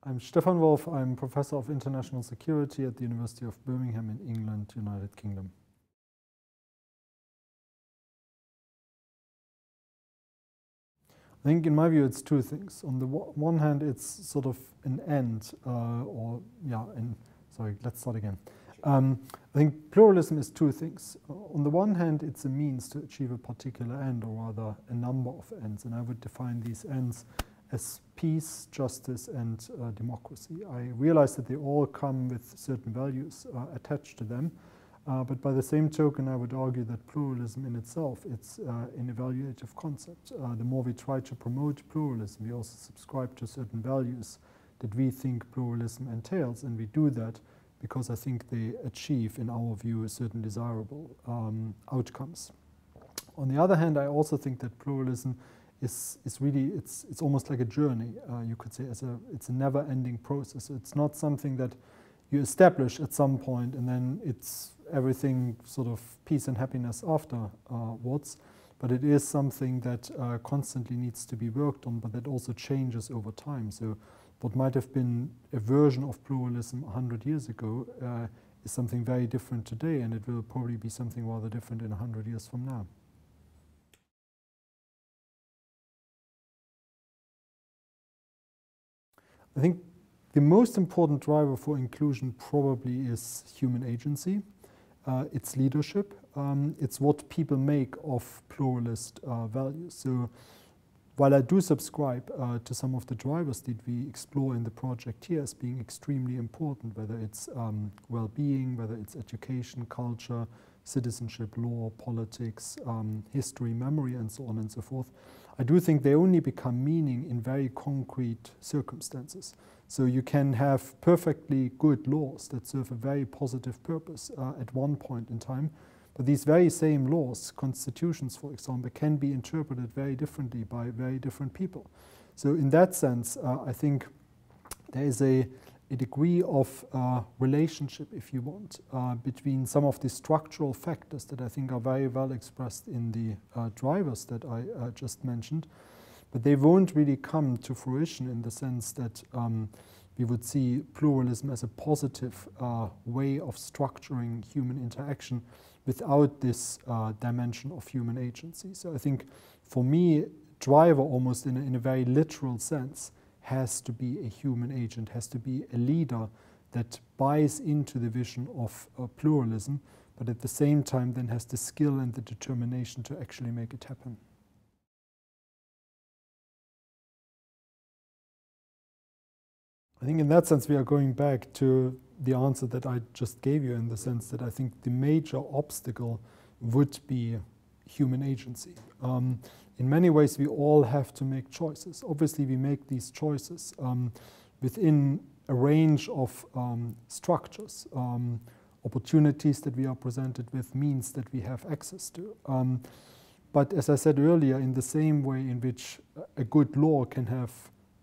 I'm Stefan Wolff. I'm Professor of International Security at the University of Birmingham in England, United Kingdom. I think in my view it's two things. On the one hand, it's sort of an end, let's start again. I think pluralism is two things. On the one hand, it's a means to achieve a particular end, or rather a number of ends, and I would define these ends as peace, justice, and democracy. I realize that they all come with certain values attached to them, but by the same token, I would argue that pluralism in itself, it's an evaluative concept. The more we try to promote pluralism, we also subscribe to certain values that we think pluralism entails, and we do that because I think they achieve, in our view, certain desirable outcomes. On the other hand, I also think that pluralism is really, it's almost like a journey, you could say. It's a never-ending process. So it's not something that you establish at some point and then it's everything sort of peace and happiness afterwards, but it is something that constantly needs to be worked on, but that also changes over time. So what might have been a version of pluralism 100 years ago is something very different today, and it will probably be something rather different in 100 years from now. I think the most important driver for inclusion probably is human agency. It's leadership. It's what people make of pluralist values. So while I do subscribe to some of the drivers that we explore in the project here as being extremely important, whether it's well-being, whether it's education, culture, citizenship, law, politics, history, memory, and so on and so forth, I do think they only become meaning in very concrete circumstances. So you can have perfectly good laws that serve a very positive purpose at one point in time, but these very same laws, constitutions for example, can be interpreted very differently by very different people. So in that sense, I think there is a degree of relationship, if you want, between some of the structural factors that I think are very well expressed in the drivers that I just mentioned, but they won't really come to fruition in the sense that we would see pluralism as a positive way of structuring human interaction without this dimension of human agency. So I think for me, driver almost in a very literal sense has to be a human agent, has to be a leader that buys into the vision of pluralism, but at the same time then has the skill and the determination to actually make it happen. I think in that sense we are going back to the answer that I just gave you, in the sense that I think the major obstacle would be human agency. In many ways, we all have to make choices. Obviously, we make these choices within a range of structures, opportunities that we are presented with, means that we have access to. But as I said earlier, in the same way in which a good law can have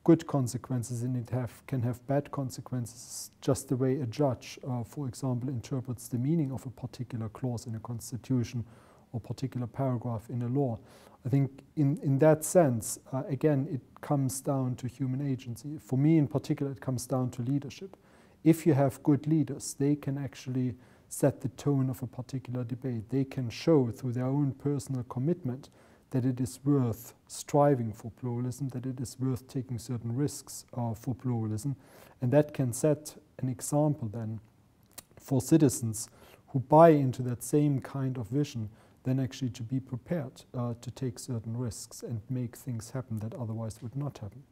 good consequences and it can have bad consequences, just the way a judge, for example, interprets the meaning of a particular clause in a constitution or particular paragraph in a law. I think in that sense, again, it comes down to human agency. For me in particular, it comes down to leadership. If you have good leaders, they can actually set the tone of a particular debate. They can show through their own personal commitment that it is worth striving for pluralism, that it is worth taking certain risks for pluralism. And that can set an example then for citizens who buy into that same kind of vision, then actually to be prepared to take certain risks and make things happen that otherwise would not happen.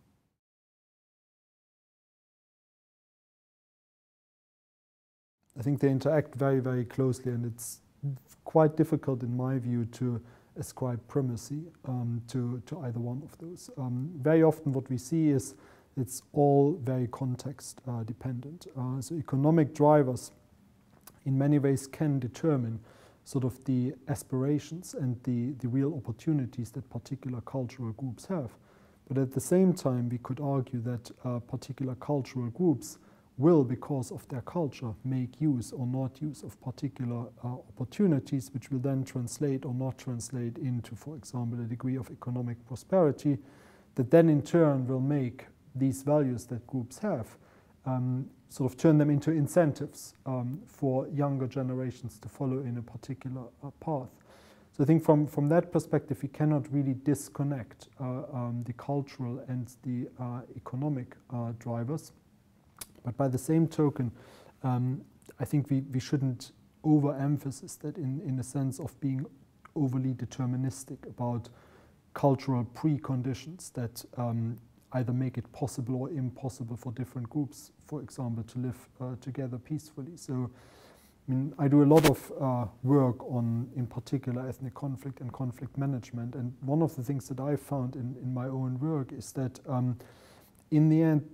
I think they interact very, very closely, and it's quite difficult in my view to ascribe primacy to either one of those. Very often what we see is it's all very context dependent. So economic drivers in many ways can determine sort of the aspirations and the real opportunities that particular cultural groups have. But at the same time, we could argue that particular cultural groups will, because of their culture, make use or not use of particular opportunities, which will then translate or not translate into, for example, a degree of economic prosperity that then in turn will make these values that groups have, sort of turn them into incentives for younger generations to follow in a particular path. So I think from that perspective, we cannot really disconnect the cultural and the economic drivers. But by the same token, I think we shouldn't overemphasize that in a sense of being overly deterministic about cultural preconditions that either make it possible or impossible for different groups, for example, to live together peacefully. So, I mean, I do a lot of work on, in particular, ethnic conflict and conflict management. And one of the things that I found in my own work is that in the end,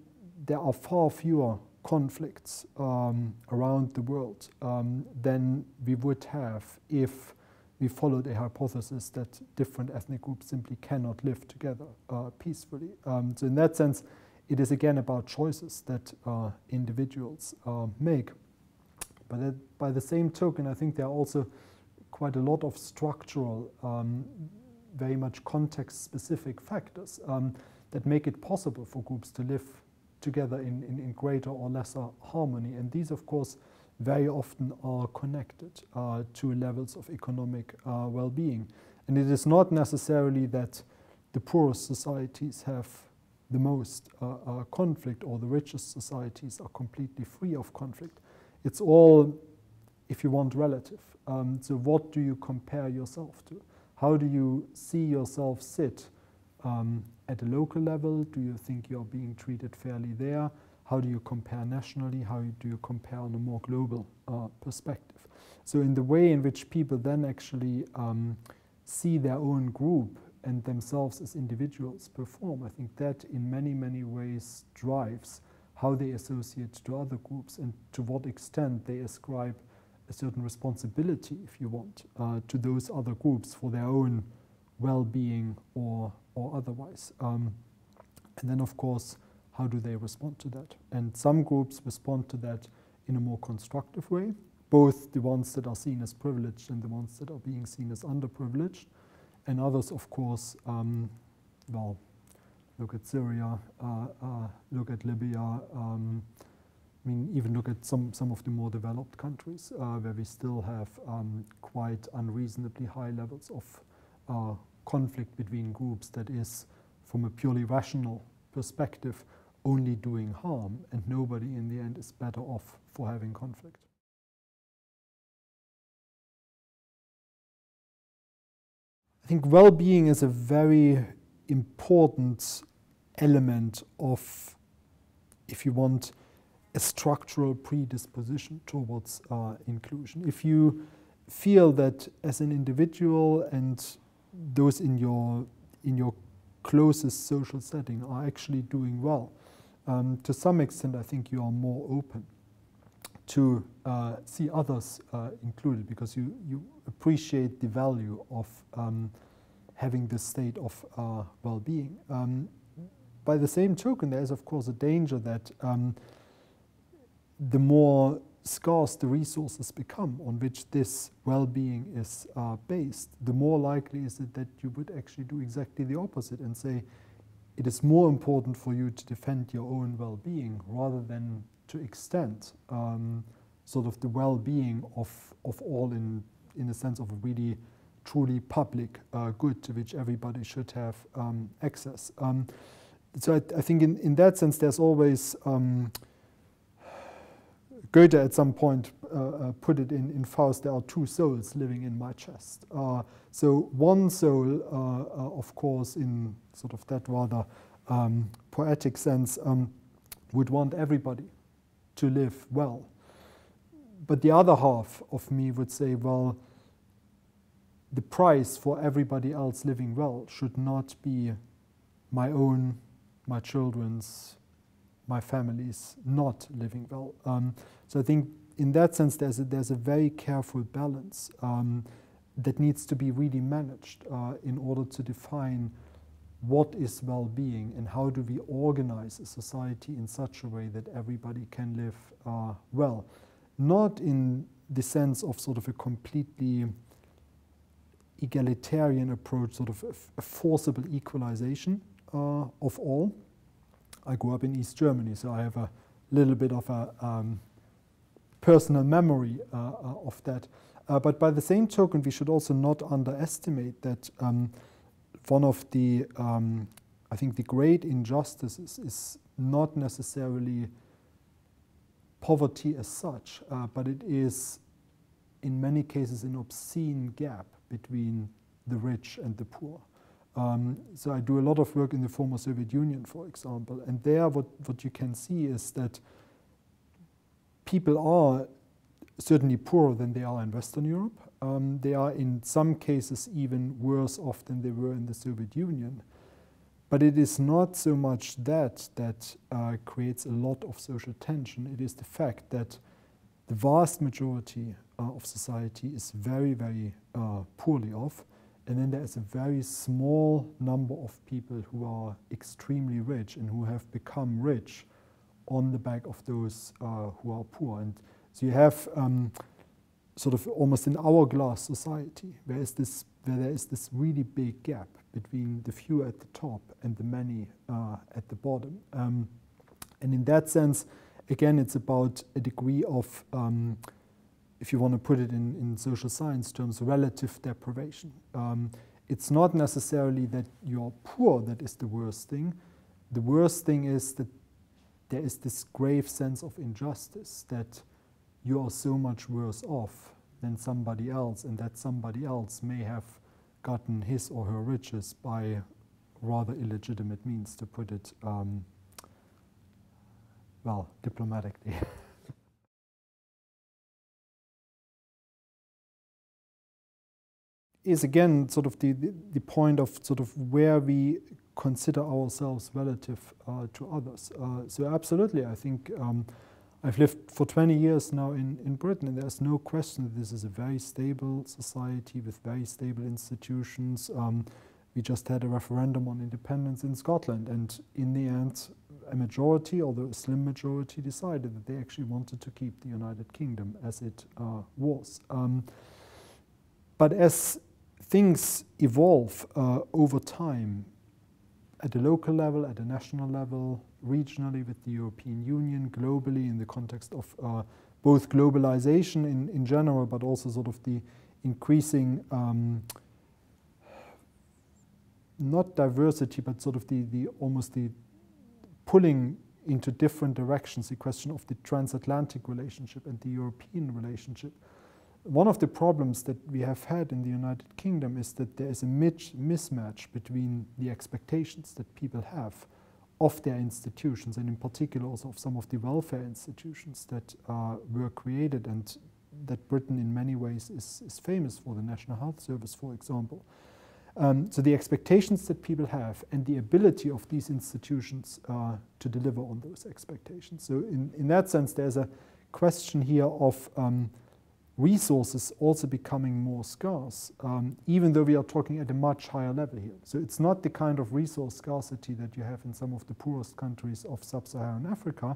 there are far fewer conflicts around the world than we would have if we followed a hypothesis that different ethnic groups simply cannot live together peacefully. So in that sense, it is again about choices that individuals make. But by the same token, I think there are also quite a lot of structural, very much context-specific factors that make it possible for groups to live together in greater or lesser harmony. And these, of course, very often are connected to levels of economic well-being. And it is not necessarily that the poorest societies have the most conflict or the richest societies are completely free of conflict. It's all, if you want, relative. So what do you compare yourself to? How do you see yourself sit at a local level? Do you think you're being treated fairly there? How do you compare nationally? How do you compare on a more global perspective? So in the way in which people then actually see their own group and themselves as individuals perform, I think that in many, many ways drives how they associate to other groups and to what extent they ascribe a certain responsibility, if you want, to those other groups for their own well-being or otherwise. And then, of course, how do they respond to that? And some groups respond to that in a more constructive way, both the ones that are seen as privileged and the ones that are being seen as underprivileged. And others, of course, well, look at Syria, look at Libya, I mean, even look at some of the more developed countries where we still have quite unreasonably high levels of conflict between groups that is, from a purely rational perspective, only doing harm, and nobody in the end is better off for having conflict. I think well-being is a very important element of, if you want, a structural predisposition towards inclusion. If you feel that as an individual and those in your closest social setting are actually doing well, to some extent I think you are more open to see others included, because you appreciate the value of having this state of well-being. By the same token, there is of course a danger that the more scarce the resources become on which this well-being is based, the more likely is it that you would actually do exactly the opposite and say it is more important for you to defend your own well-being rather than to extend sort of the well-being of all in the sense of a really truly public good to which everybody should have access. So I think in that sense there's always Goethe at some point put it in Faust, there are two souls living in my chest. So one soul, of course, in sort of that rather poetic sense, would want everybody to live well. But the other half of me would say, well, the price for everybody else living well should not be my own, my children's, my family's not living well. So I think in that sense there's a very careful balance that needs to be really managed in order to define what is well-being and how do we organize a society in such a way that everybody can live well. Not in the sense of sort of a completely egalitarian approach, sort of a forcible equalization of all, I grew up in East Germany, so I have a little bit of a personal memory of that. But by the same token, we should also not underestimate that one of the, I think the great injustices is not necessarily poverty as such, but it is in many cases an obscene gap between the rich and the poor. So I do a lot of work in the former Soviet Union, for example, and there what you can see is that people are certainly poorer than they are in Western Europe. They are in some cases even worse off than they were in the Soviet Union. But it is not so much that creates a lot of social tension. It is the fact that the vast majority of society is very, very poorly off. And then there is a very small number of people who are extremely rich and who have become rich on the back of those who are poor. And so you have sort of almost an hourglass society where there is this really big gap between the few at the top and the many at the bottom. And in that sense, again, it's about a degree of, if you want to put it in social science terms, relative deprivation. It's not necessarily that you're poor that is the worst thing. The worst thing is that there is this grave sense of injustice that you are so much worse off than somebody else, and that somebody else may have gotten his or her riches by rather illegitimate means, to put it, well, diplomatically. Is again sort of the point of sort of where we consider ourselves relative to others. So absolutely, I think I've lived for 20 years now in Britain, and there's no question that this is a very stable society with very stable institutions. We just had a referendum on independence in Scotland, and in the end, a majority, although a slim majority, decided that they actually wanted to keep the United Kingdom as it was. But as things evolve over time, at a local level, at a national level, regionally with the European Union, globally in the context of both globalization in general, but also sort of the increasing, not diversity, but sort of the almost the pulling into different directions, the question of the transatlantic relationship and the European relationship. One of the problems that we have had in the United Kingdom is that there is a mismatch between the expectations that people have of their institutions, and in particular also of some of the welfare institutions that were created and that Britain in many ways is famous for, the National Health Service, for example. So the expectations that people have and the ability of these institutions to deliver on those expectations. So in that sense, there's a question here of resources also becoming more scarce, even though we are talking at a much higher level here. So it's not the kind of resource scarcity that you have in some of the poorest countries of sub-Saharan Africa,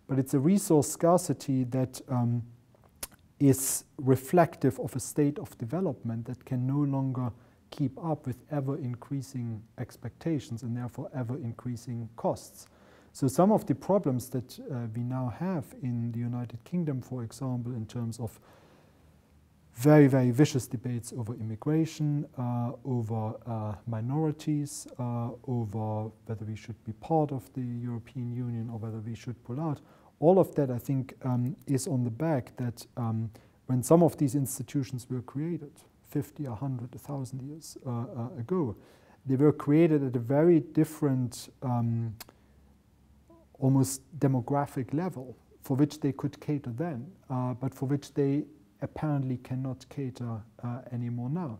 but it's a resource scarcity that is reflective of a state of development that can no longer keep up with ever-increasing expectations and therefore ever-increasing costs. So some of the problems that we now have in the United Kingdom, for example, in terms of very, very vicious debates over immigration, over minorities, over whether we should be part of the European Union or whether we should pull out. All of that, I think, is on the back that when some of these institutions were created 50, 100, 1,000 years ago, they were created at a very different, almost demographic level for which they could cater then, but for which they apparently cannot cater anymore now.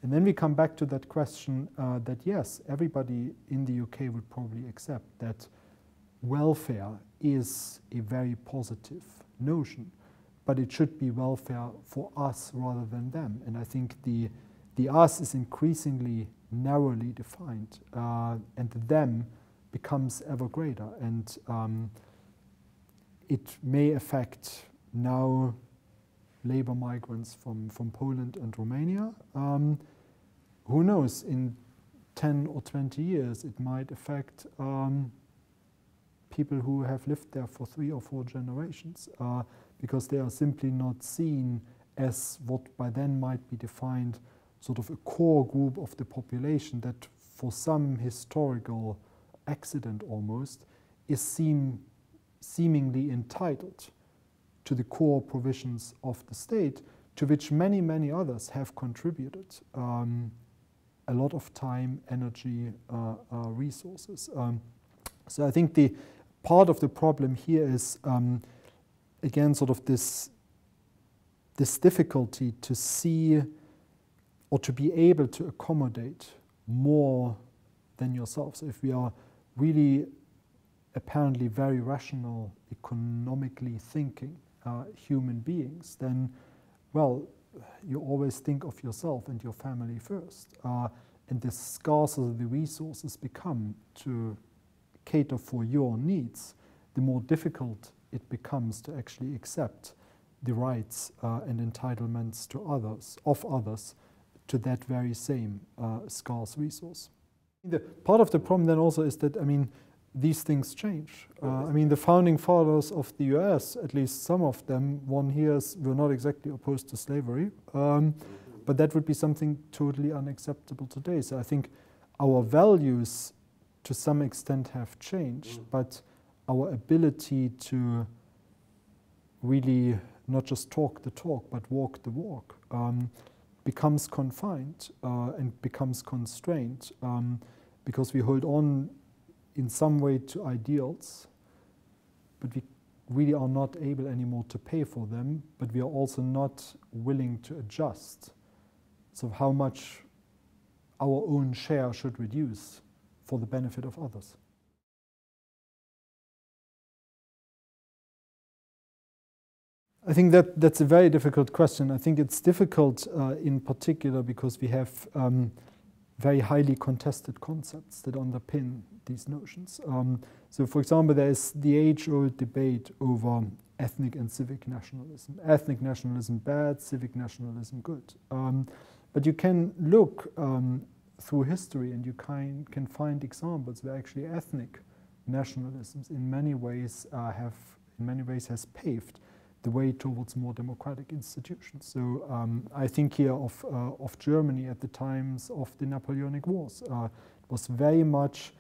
And then we come back to that question that yes, everybody in the UK would probably accept that welfare is a very positive notion, but it should be welfare for us rather than them. And I think the us is increasingly narrowly defined, and the them becomes ever greater. And it may affect now labor migrants from Poland and Romania. Who knows, in 10 or 20 years it might affect people who have lived there for 3 or 4 generations, because they are simply not seen as what by then might be defined sort of a core group of the population that for some historical accident almost is seemingly entitled to the core provisions of the state, to which many, many others have contributed a lot of time, energy, resources. So I think the part of the problem here is, again, sort of this difficulty to see or to be able to accommodate more than yourself. So if we are really apparently very rational, economically thinking human beings, then, well, you always think of yourself and your family first. And the scarcer the resources become to cater for your needs, the more difficult it becomes to actually accept the rights and entitlements of others to that very same scarce resource. The part of the problem then also is that, I mean, these things change. I mean, the founding fathers of the US, at least some of them, one hears, were not exactly opposed to slavery, but that would be something totally unacceptable today. So I think our values to some extent have changed, but our ability to really not just talk the talk, but walk the walk becomes confined and becomes constrained because we hold on in some way to ideals, but we really are not able anymore to pay for them, but we are also not willing to adjust. So how much our own share should reduce for the benefit of others. I think that's a very difficult question. I think it's difficult in particular because we have very highly contested concepts that underpin these notions. So for example, there is the age-old debate over ethnic and civic nationalism. Ethnic nationalism bad, civic nationalism good. But you can look through history and you can find examples where actually ethnic nationalisms in many ways has paved the way towards more democratic institutions. So I think here of Germany at the times of the Napoleonic Wars. It was very much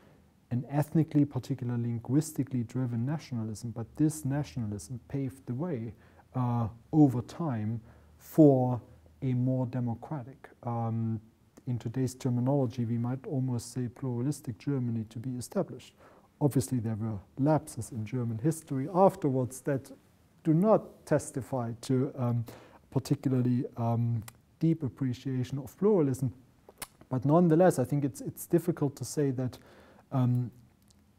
an ethnically, particularly linguistically driven nationalism, but this nationalism paved the way over time for a more democratic, in today's terminology, we might almost say pluralistic Germany to be established. Obviously, there were lapses in German history afterwards that do not testify to particularly deep appreciation of pluralism. But nonetheless, I think it's difficult to say that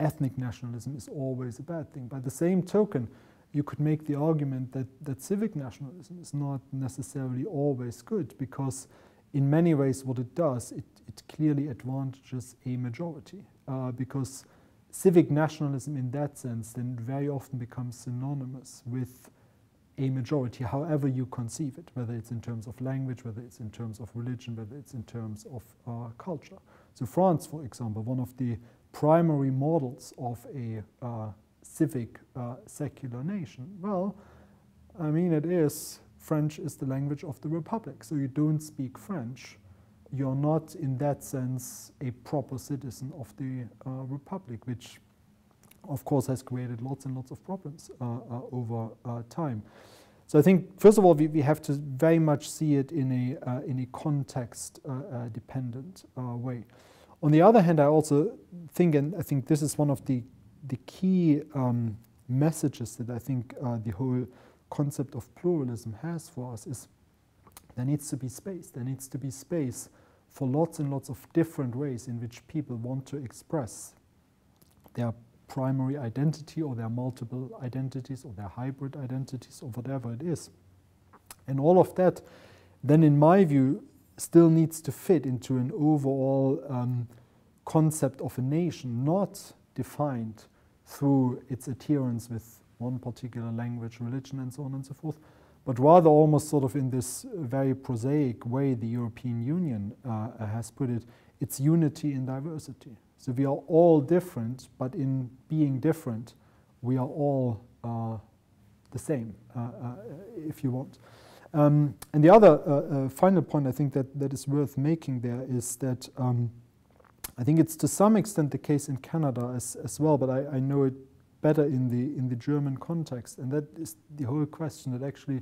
ethnic nationalism is always a bad thing. By the same token, you could make the argument that civic nationalism is not necessarily always good, because in many ways what it does, it clearly advantages a majority, because civic nationalism in that sense then very often becomes synonymous with a majority, however you conceive it, whether it's in terms of language, whether it's in terms of religion, whether it's in terms of culture. So France, for example, one of the primary models of a civic secular nation, well, I mean, French is the language of the Republic. So you don't speak French, you're not in that sense a proper citizen of the Republic, which of course has created lots and lots of problems over time. So I think, first of all, we have to very much see it in a context dependent way. On the other hand, I also think, and I think this is one of the key messages that I think the whole concept of pluralism has for us, is there needs to be space. There needs to be space for lots and lots of different ways in which people want to express their primary identity or their multiple identities or their hybrid identities or whatever it is. And all of that then, in my view, still needs to fit into an overall concept of a nation, not defined through its adherence with one particular language, religion, and so on and so forth, but rather almost sort of in this very prosaic way the European Union has put it, it's unity in diversity. So we are all different, but in being different, we are all the same, if you want. And the other final point I think that is worth making there is that I think it's to some extent the case in Canada as well, but I know it better in the German context, and that is the whole question that actually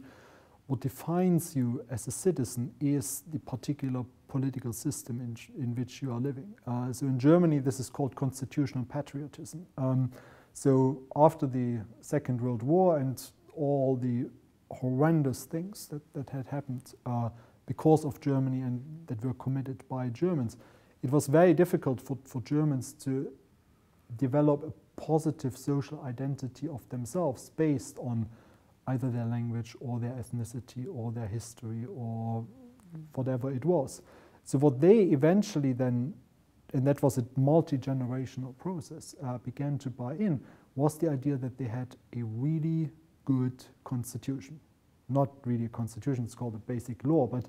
what defines you as a citizen is the particular political system in which you are living. So in Germany, this is called constitutional patriotism. So after the Second World War and all the horrendous things that had happened because of Germany and that were committed by Germans, it was very difficult for Germans to develop a positive social identity of themselves based on either their language or their ethnicity or their history or whatever it was. So what they eventually then, and that was a multi-generational process, began to buy in was the idea that they had a really good constitution. Not really a constitution, it's called a basic law, but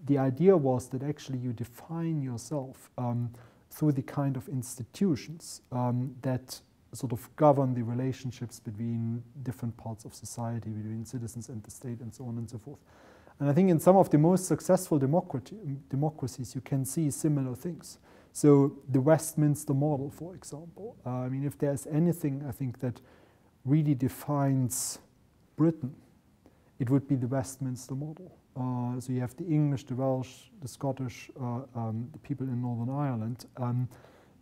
the idea was that actually you define yourself through the kind of institutions that sort of govern the relationships between different parts of society, between citizens and the state, and so on and so forth. And I think in some of the most successful democracies, you can see similar things. So the Westminster model, for example. I mean, if there's anything, I think, that really defines Britain, it would be the Westminster model. So you have the English, the Welsh, the Scottish, the people in Northern Ireland.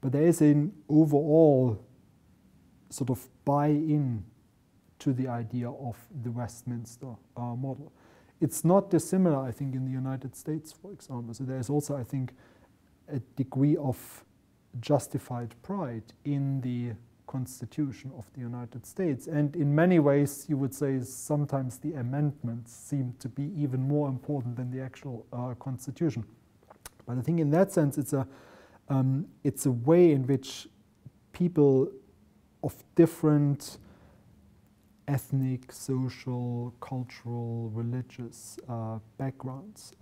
But there is an overall sort of buy-in to the idea of the Westminster model. It's not dissimilar, I think, in the United States, for example. So there is also, I think, a degree of justified pride in the Constitution of the United States. And in many ways, you would say sometimes the amendments seem to be even more important than the actual Constitution. But I think in that sense, it's a way in which people of different ethnic, social, cultural, religious backgrounds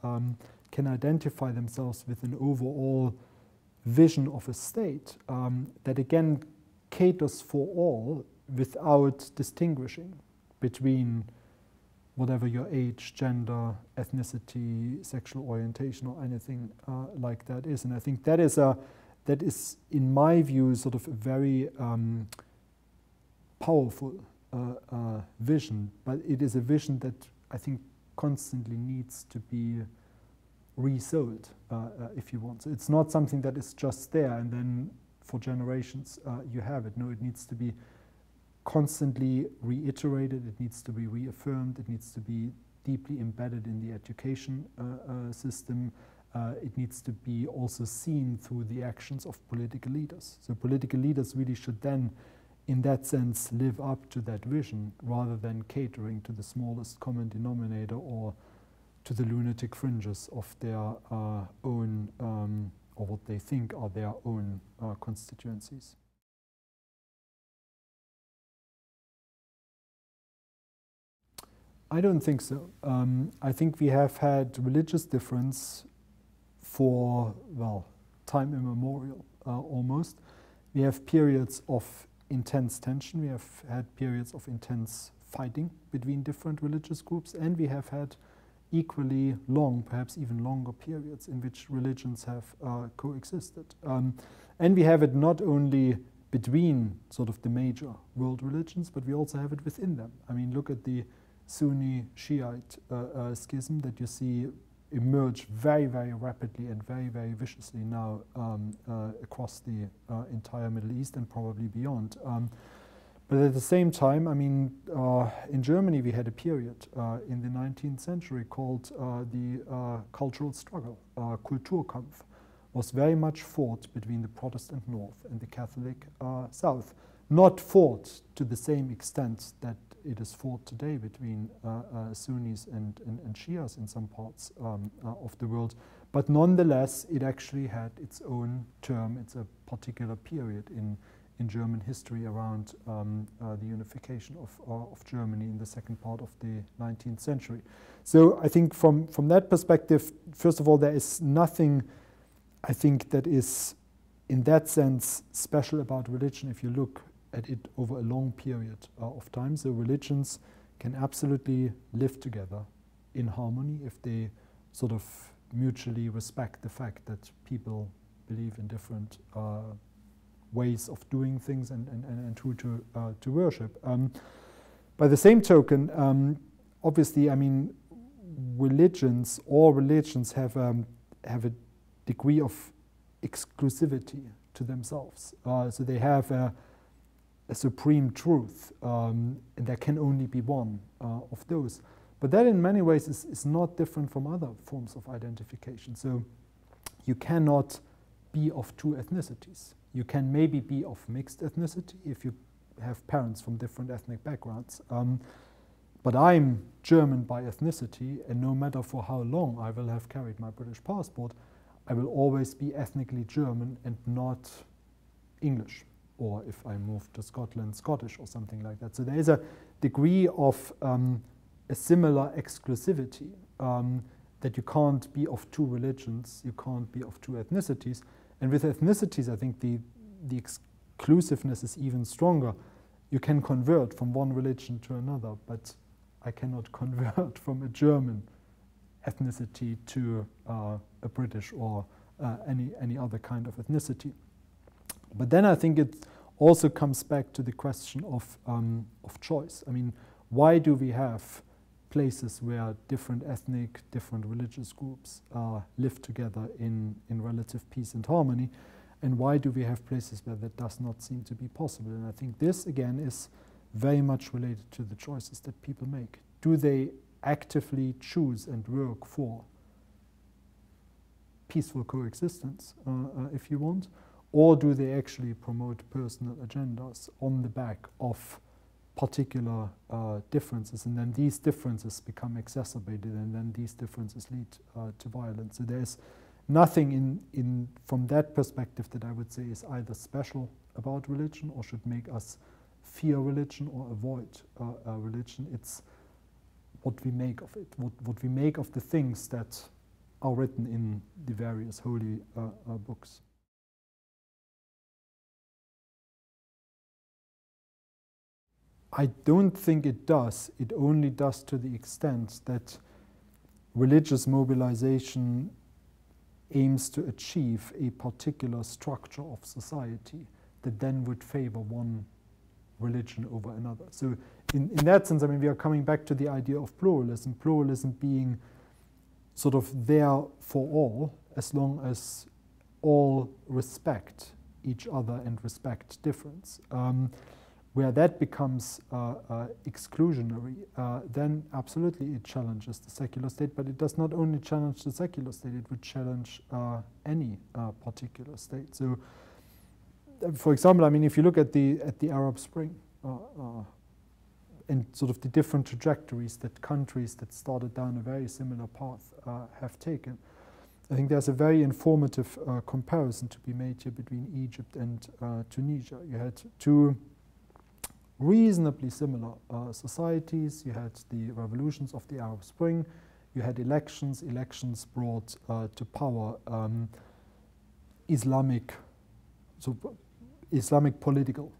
can identify themselves with an overall vision of a state that again caters for all without distinguishing between whatever your age, gender, ethnicity, sexual orientation, or anything like that is. And I think that is, in my view, sort of a very powerful vision, but it is a vision that I think constantly needs to be resold, if you want. So it's not something that is just there and then for generations you have it. No, it needs to be constantly reiterated, it needs to be reaffirmed, it needs to be deeply embedded in the education system. It needs to be also seen through the actions of political leaders. So political leaders really should then, in that sense, live up to that vision rather than catering to the smallest common denominator or to the lunatic fringes of their own, or what they think are their own constituencies. I don't think so. I think we have had religious difference for, well, time immemorial, almost. We have periods of intense tension, we have had periods of intense fighting between different religious groups, and we have had equally long, perhaps even longer periods in which religions have coexisted. And we have it not only between sort of the major world religions, but we also have it within them. I mean, look at the Sunni Shiite schism that you see emerge very, very rapidly and very, very viciously now across the entire Middle East and probably beyond. But at the same time, I mean, in Germany we had a period in the 19th century called the cultural struggle. Kulturkampf was very much fought between the Protestant North and the Catholic South. Not fought to the same extent that it is fought today between Sunnis and Shias in some parts of the world. But nonetheless, it actually had its own term. It's a particular period in German history around the unification of Germany in the second part of the 19th century. So I think from that perspective, first of all, there is nothing, I think, that is in that sense special about religion if you look at it over a long period of time. So religions can absolutely live together in harmony if they sort of mutually respect the fact that people believe in different ways of doing things and who to worship. By the same token, obviously, I mean, all religions have a degree of exclusivity to themselves. So they have a supreme truth, and there can only be one of those. But that in many ways is not different from other forms of identification. So you cannot be of two ethnicities. You can maybe be of mixed ethnicity if you have parents from different ethnic backgrounds. But I'm German by ethnicity, and no matter for how long I will have carried my British passport, I will always be ethnically German and not English, or if I move to Scotland, Scottish or something like that. So there is a degree of a similar exclusivity that you can't be of two religions, you can't be of two ethnicities. And with ethnicities, I think the exclusiveness is even stronger. You can convert from one religion to another, but I cannot convert from a German ethnicity to a British or any other kind of ethnicity. But then I think it also comes back to the question of choice. I mean, why do we have places where different ethnic, different religious groups live together in relative peace and harmony? And why do we have places where that does not seem to be possible? And I think this, again, is very much related to the choices that people make. Do they actively choose and work for peaceful coexistence, if you want, or do they actually promote personal agendas on the back of particular differences, and then these differences become exacerbated, and then these differences lead to violence? So there's nothing from that perspective that I would say is either special about religion or should make us fear religion or avoid religion. It's what we make of it, what we make of the things that are written in the various holy books. I don't think it does. It only does to the extent that religious mobilization aims to achieve a particular structure of society that then would favor one religion over another. So in that sense, I mean, we are coming back to the idea of pluralism being sort of there for all, as long as all respect each other and respect difference. Where that becomes exclusionary, then absolutely it challenges the secular state, but it does not only challenge the secular state, it would challenge any particular state. So, for example, I mean, if you look at the Arab Spring and sort of the different trajectories that countries that started down a very similar path have taken, I think there's a very informative comparison to be made here between Egypt and Tunisia. You had two reasonably similar societies. You had the revolutions of the Arab Spring, you had elections. Elections brought to power Islamic political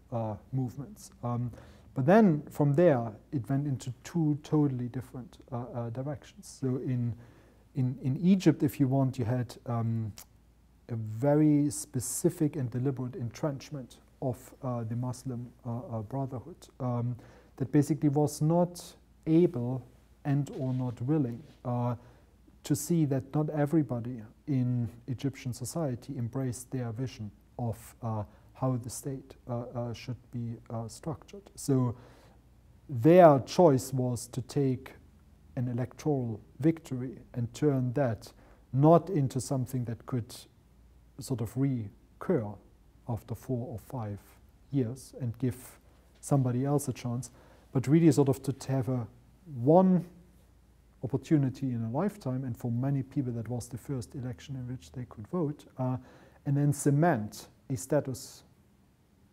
movements. But then from there, it went into two totally different directions. So in Egypt, if you want, you had a very specific and deliberate entrenchment of the Muslim Brotherhood that basically was not able and or not willing to see that not everybody in Egyptian society embraced their vision of how the state should be structured. So their choice was to take an electoral victory and turn that not into something that could sort of recur after 4 or 5 years and give somebody else a chance, but really sort of to have one opportunity in a lifetime, and for many people that was the first election in which they could vote, and then cement a status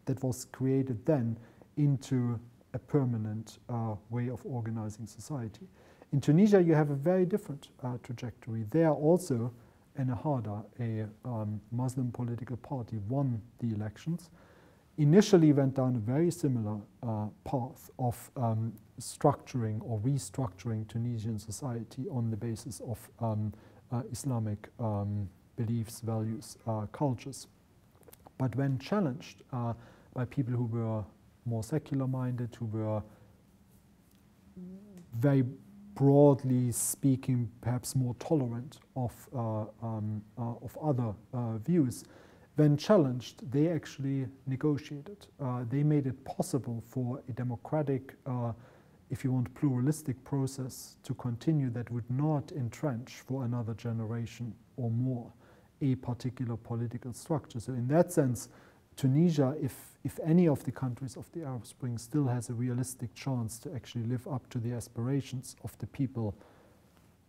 that was created then into a permanent way of organizing society. In Tunisia, you have a very different trajectory. There also, Ennahda, a Muslim political party, won the elections. initially went down a very similar path of structuring or restructuring Tunisian society on the basis of Islamic beliefs, values, cultures. But when challenged by people who were more secular-minded, who were very broadly speaking, perhaps more tolerant of other views, when challenged, they actually negotiated. They made it possible for a democratic, if you want, pluralistic process to continue that would not entrench for another generation or more a particular political structure. So in that sense, Tunisia, if any of the countries of the Arab Spring, still has a realistic chance to actually live up to the aspirations of the people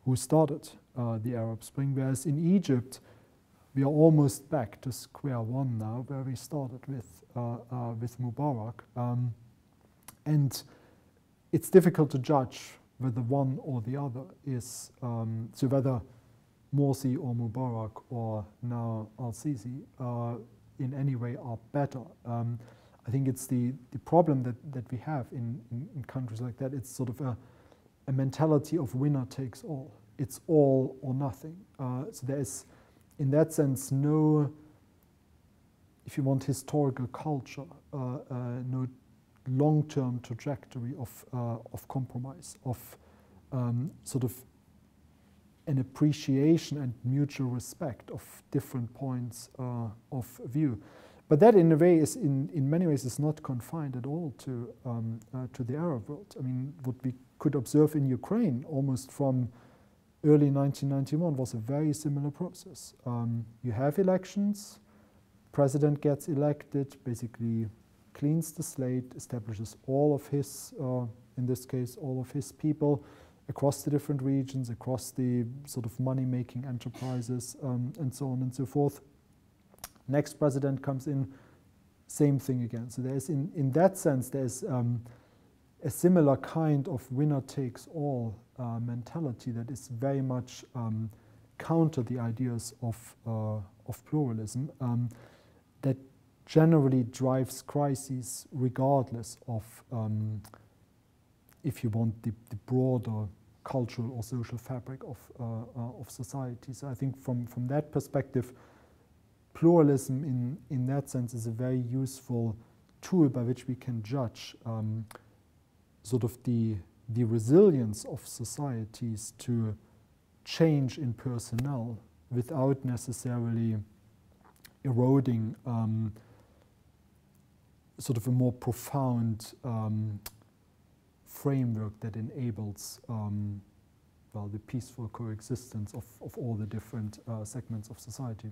who started the Arab Spring, whereas in Egypt, we are almost back to square one now, where we started with Mubarak. And it's difficult to judge whether one or the other is, so whether Morsi or Mubarak or now al-Sisi in any way are better. I think it's the problem that we have in countries like that. It's sort of a mentality of winner takes all. It's all or nothing. So there is, in that sense, no, if you want, historical culture, no long-term trajectory of compromise, of sort of an appreciation and mutual respect of different points of view. But that, in a way, is in many ways is not confined at all to the Arab world. I mean, what we could observe in Ukraine almost from early 1991 was a very similar process. You have elections, president gets elected, basically cleans the slate, establishes all of his, in this case, all of his people across the different regions, across the sort of money-making enterprises, and so on and so forth. Next president comes in, same thing again. So there's, in that sense, there's a similar kind of winner-takes-all mentality that is very much counter the ideas of pluralism, that generally drives crises regardless of, if you want, the broader cultural or social fabric of society. So I think from that perspective, pluralism in that sense is a very useful tool by which we can judge sort of the resilience of societies to change in personnel without necessarily eroding sort of a more profound framework that enables well, the peaceful coexistence of all the different segments of society.